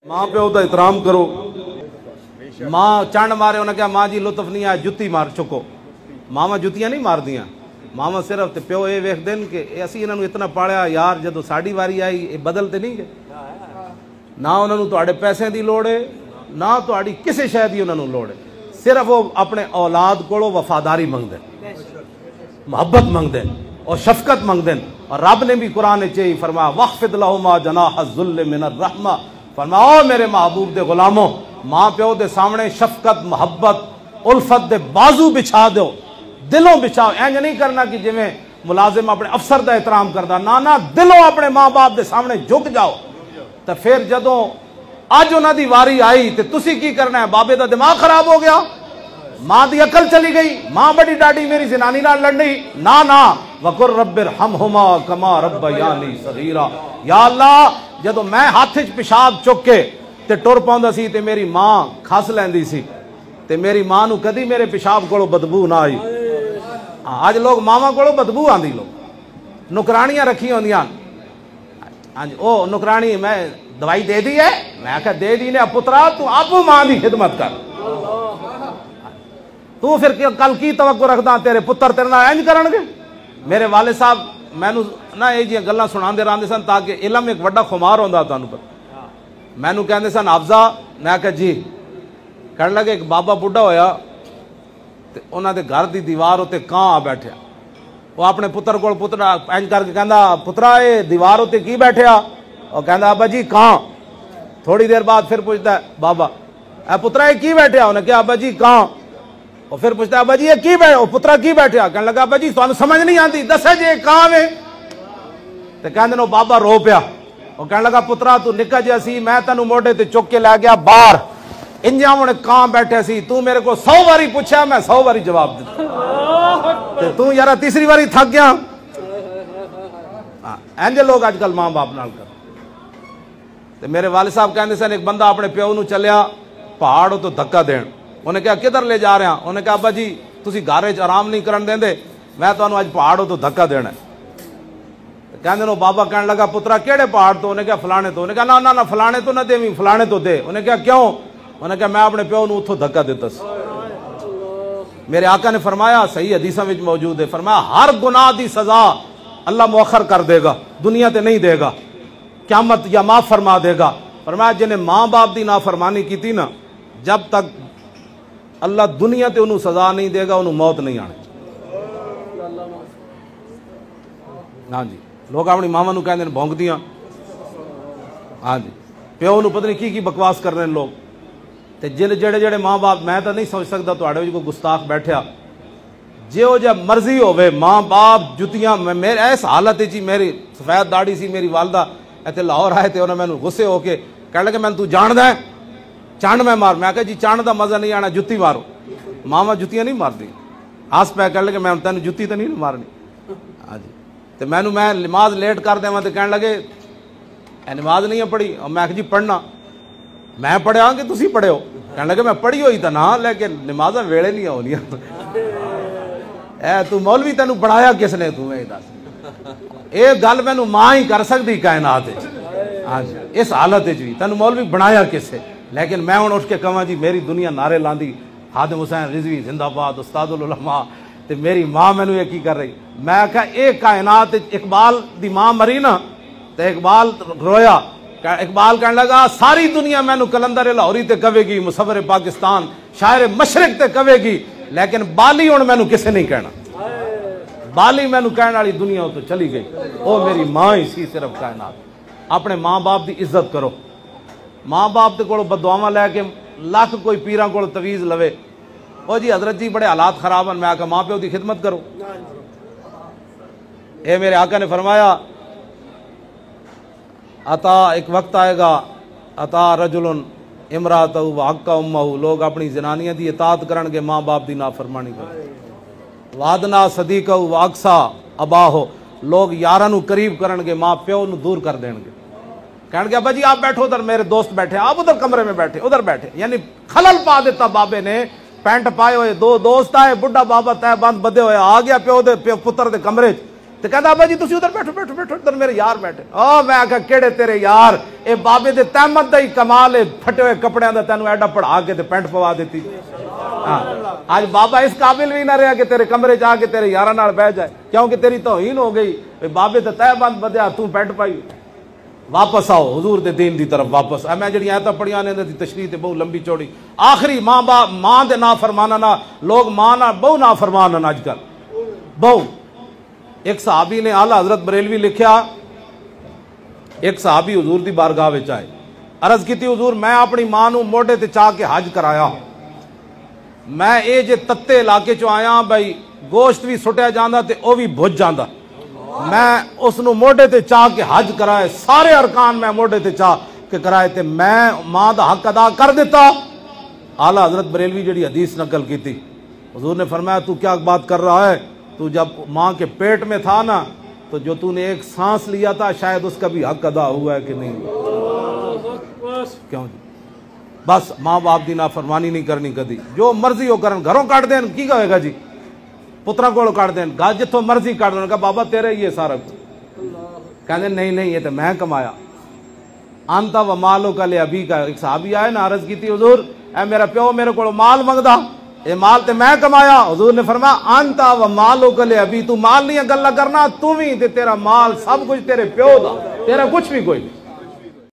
मां प्यो का एहतराम करो। मां चंड मारे उन्हें क्या मां जी लुत्फ नहीं आया जुत्ती मार चुको। मावा जुत्तियां नहीं मार दियां, मावा सिर्फ ते प्यो ये वेखते हैं कि असी इन्होंने इतना पालिया यार जदों साडी वारी आई ये बदलते नहीं गए। ना उन्होंने तुहाडे पैसे की लोड़ है ना तुहाडी किसी शय की उन्होंने लोड़ है, सिर्फ वो अपने औलाद कोलों वफादारी मंगते, मुहब्बत मंगते और शफकत मंगते। और रब ने भी कुरान च फरमाया वख्फिद लहुमा जनाह ज़ुल्ल मिनर रहमा, फरमाओ मेरे महबूब दे गुलामों मां प्यो दे सामने शफकत मुहब्बत उल्फत दे बाजू बिछा दो, दिलों बिछाओ। इंज नहीं करना कि जिवें मुलाजिम अपने अफसर का एहतराम करता, ना ना दिलों अपने मां बाप के सामने झुक जाओ। तो फिर जदों अज उन्हां दी वारी आई तो तुसी की करना है? बाबे का दिमाग खराब हो गया, मां की अकल चली गई, मां बड़ी डाडी मेरी जनानी नाल लड़नी, ना ना वकुर रब्बिर हमहुमा कमा रब्बयानी सगीरा। या अल्लाह जदों मैं हाथ च पेशाब चुक के ते टुर पाउंदा सी ते मेरी मां खस लैंदी सी ते मेरी मां नूं कदी मेरे पेशाब कोलों बदबू ना आई। अज लोग मावां कोलों बदबू आंदी, लोग नुकरानियां रखी होंदियां। हाँ जी, ओ नुकरानी मैं दवाई दे दी है, मैं आख्या दे दी ने पुत्रा तू आपू मां की खिदमत कर, तू फिर कल की तवक्को रखदा तेरे पुत्र तेरे नाल इंज करनगे। मेरे वाले साहब मैनू ना ये जी गल्लां सुणांदे रहंदे सन ताकि इलम एक वड्डा खुमार होंदा तुहानू पता। मैनू कहंदे सन हाफजा, मैं आख्या जी, कहण लगे एक बाबा बुढ़ा होया ते उन्हां दे घर दी दीवार उत्ते कां आ बैठया। वो अपने पुत्र कोल पुत्रा इंज करके कहंदा पुत्रा ये दीवार उत्ते की बैठया? और कहंदा अब्बा जी कां। थोड़ी देर बाद फिर पूछदा बाबा ए पुत्रा ये की बैठया? उन्हें कहा अब्बा जी कां। और फिर पूछता अब्बा जी ये की बैठा? पुत्रा की बैठया? कहने लगा अब्बा जी तुहानू समझ नहीं आती, दसे जे कां वे। ते कहंदे नो बाबा रो पिया और कहने लगा पुत्रा तू निक्का जिहा सी, मैं तेनू मोढे ते चुक के लै गया बाहर, इंजा हुण कां बैठे सी, तू मेरे को 100 बारी पूछा मैं 100 बारी जवाब दिता ते तू यार तीसरी बारी थक गया। इंज लोग अजकल मां बाप नाल कर। ते मेरे वाले साहब कहंदे सन एक बंदा अपने प्यो नूं चलिया पहाड़ तो धक्का देण। उन्हें कहा किधर ले जा रहे हैं? उन्हें कहा अब्बा जी तुसी घर च आराम नहीं करन देंदे, मैं तुहानू अज पहाड़ों तो धक्का देना। कहंदे नो बाबा कहने लगा पुत्रा केड़े पहाड़ तो? उन्हें कहा फलाने तो। उन्हें कहा ना ना ना फलाने तो ना देवी, फलाने तो दे। उन्हें कहा क्यों? उन्हें कहा मैं अपने प्यो नूं उत्थों धक्का दिता सी। मेरे आका ने फरमाया सही हदीसां विच मौजूद है, फरमाया हर गुनाह दी सजा अल्लाह मुअख्खर कर देगा, दुनिया ते नहीं देगा, क़यामत या माफ फरमा देगा। फरमाया जिन्हें मां बाप दी नाफरमानी की ना, जब तक अल्लाह दुनिया ते उन्होंने सजा नहीं देगा उन्होंने मौत नहीं आनी। हाँ जी, लोग अपनी मावां नूं कहंदे ने भौंकदियां। हाँ जी, प्यो नूं पता नहीं की बकवास कर रहे हैं लोग। ते जेड़े जेड़े मां बाप, मैं तो नहीं समझ सकता तुहाडे विच कोई गुस्ताख बैठा, जो जा मर्जी होवे मां बाप जुतियां। मेरे इस हालत च मेरी सफेद दाढ़ी सी, मेरी वालदा इत्थे लाहौर आए थे, उन्हें मैनू गुस्से होके कहने लगे मैनू तू जानदा है चंड में मार। मैं कहा जी चंड का मजा नहीं आना, जुत्ती मारो। मावा जुत्तियां नहीं मारती, आस पै कह लगे मैं तेन जुत्ती तो नहीं मारनी। हाँ जी, तो मैनू मैं नमाज लेट कर देव तो कह लगे नमाज नहीं है पढ़ी। और मैं जी पढ़ना, मैं पढ़िया कि तुसी पढ़े हो? कह लगे मैं पढ़ी हुई तो ना, लेकिन नमाजा वेले नहीं आनिया। तू मौलवी तेन पढ़ाया किसने? तू ये दस, ये गल मैनू मां ही कर सकती कायनात। हाँ जी, इस हालत भी तेन मौलवी बनाया किसे? लेकिन मैं हूँ उठ के कहा जी मेरी दुनिया नारे लांदी हादिम हुसैन रिजवी जिंदाबाद उस्तादुल उलमा, ते मेरी मां मैनू ये की कर रही। मैं कहा एक कायनात इकबाल दी मां मरी ना तो इकबाल रोया। इकबाल कहने लगा सारी दुनिया मैनू कलंदर लाहौरी ते कवेगी, मुसव्विर पाकिस्तान शायर मशरिक ते कवेगी, लेकिन बाली हुण मैनू किसे नहीं कहना। बाली मैनू कहने वाली दुनिया तो चली गई, वो मेरी मां ही सी सिर्फ कायनात। अपने मां बाप की इज्जत करो। मां बाप के कोलों बदुआवां लैके लख कोई पीरां कोलों तवीज़ लवे, ओ जी हजरत जी बड़े हालात खराब हैं, मैं आखा मां प्यो की खिदमत करो। ये मेरे आका ने फरमाया अता एक वक्त आएगा अता रजुलन इमरातहु व हक्का उम्महु, लोग अपनी जनानियां की इताअत करनगे, मां बाप की नाफरमानी करेंगे। वादना सदीकहु व अक्सा अबाहो, लोग यारां नूं करीब करनगे, मां प्यो नूं दूर कर देंगे। कहने अब्बा जी आप बैठो उधर, मेरे दोस्त बैठे, आप उधर कमरे में बैठे, उधर बैठे। यानी खलल पा देता बाबे ने। पैंट पाए हुए दो दोस्त आए, बुढ़ा बाबा तय बंद बदे हुए आ गया प्यो पुत्र दे कमरे تو کہتا ابا جی تسی ادھر بیٹھو بیٹھو بیٹھو ادھر میرے یار بیٹھے میں آکھا کیڑے تیرے یار اے بابے دے تحمد دا ہی کمال ہے پھٹے ہوئے کپڑے دا تینوں ایڈا پڑھا کے تے پینٹ پوا دیتی آج بابا اس قابل بھی نہ رہا کہ تیرے کمرے جا کے تیرے یاراں نال بیٹھ جائے کیونکہ تیری توہین ہو گئی بابے تے تہبند بدیا تو پینٹ پائی واپس آؤ حضور دے دین دی طرف واپس میں جڑی آیتاں پڑھیاں نے دی تشریح تے بہت لمبی چوڑی آخری ماں دے نافرمانہ نہ لوگ ماں نہ بہو نافرمان اج کل بہو ایک صحابی نے اعلیٰ حضرت بریلوی لکھیا ایک صحابی حضور دی بارگاہ وچ آئے عرض کیتی حضور میں اپنی ماں نو موڈے تے چاہ کے حج کرایا میں اے جے تتے علاقے چوں آیا بھائی گوشت بھی سٹیا جاندا تے او بھی بھج جاندا میں اس نو موڈے تے چاہ کے حج کرائے سارے ارکان میں موڈے تے چاہ کے کرائے تے میں ماں دا حق ادا کر دیتا اعلیٰ حضرت بریلوی جڑی حدیث نقل کی تھی حضور نے فرمایا تو کیا بات کر رہا ہے تو جب ماں کے پیٹ میں تھا نا تو جو تو نے ایک سانس لیا تھا شاید اس کا بھی حق ادا ہوا ہے کہ نہیں کیوں جی بس ماں باپ دی نافرمانی نہیں کرنی کدی جو مرضی ہو کرن گھروں کاٹ دین کی کہے گا جی پترا کو کاٹ دین گا جتوں مرضی کاٹ دین کہا بابا تیرے یہ سارا کہنے نہیں یہ تو میں کمایا آنتا و مالو کا لے ابھی کا ایک صحابی آئے نا عرض کی تھی حضور اے میرا پیو میرے کو مال منگدا اے مال تے میں کمایا حضور نے فرمایا آنتا و مالو کا لے ابھی تو مال نہیں گلا کرنا تو بھی تے تیرا مال سب کچھ تیرے پیو دا تیرا کچھ بھی کوئی نہیں